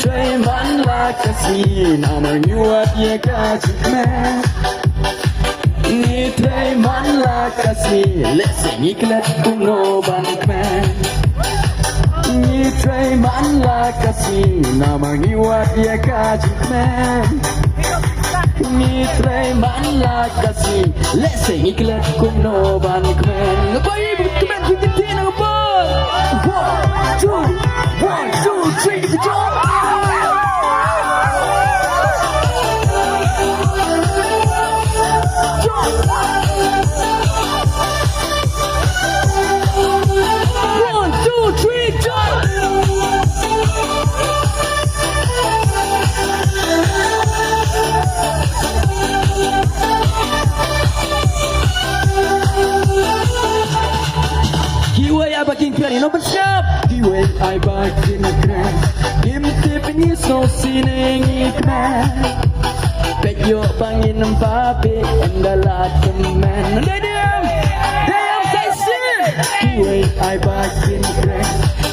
trei manla khasi namar iaka jingkmen. Ni trei manla khasi leseng iklat kuno jingkmen. Ni trei manla khasi namar iaka jingkmen. Ni trei manla khasi leseng iklat kuno jingkmen. Ngapain jingkmen jingkmen apa? 1, 2, 3, jump! Jingkmen no bersiap kiwe ai bakin kren kim tip ni so sinengikmen peyo pangin pape endala temen Tdem say shit kiwe ai bakin kren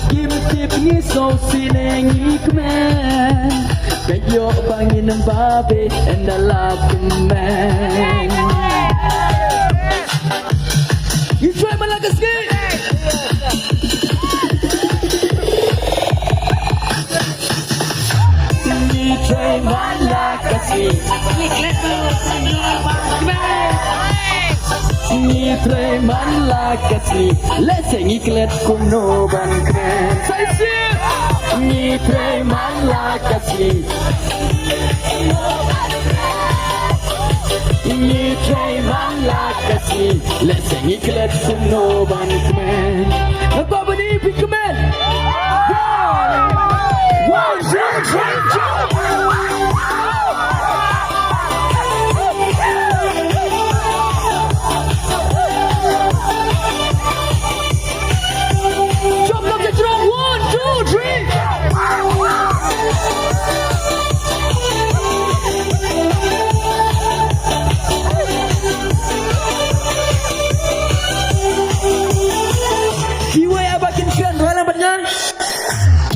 kim tip ni so sinengikmen peyo pangin pape endala temen you try manla khasi. Trei manla khasi Ni trei manla khasi leseng iklat kuno jingkmen. Ni trei manla khasi Ni trei manla khasi leseng iklat kuno jingkmen. Apa bani jingkmen? 1, 2, 3, jump!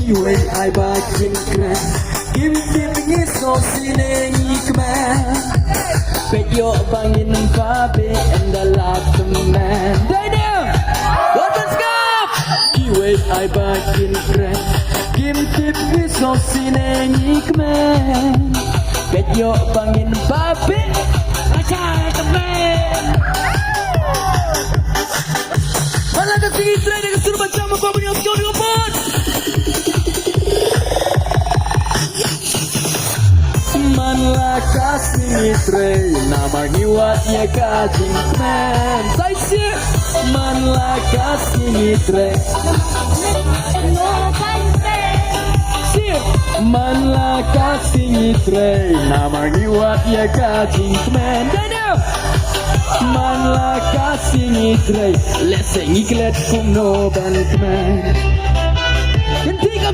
Kiwe ai bakin kren kim tim ni so sinengikmen peyo bangin pape endala temen Tdem what's up kiwe ai bakin kren kim tim ni so sinengikmen peyo bangin pape acha temen manla khasi trei dengan suruh baca apa punya skor dengan bot. Manla khasi trei namar iaka jingkmen. Say shit. Manla khasi trei. Manla khasi trei namar iaka jingkmen. Tdem. Manla khasi trei leseng iklat kuno jingkmen. Hentikan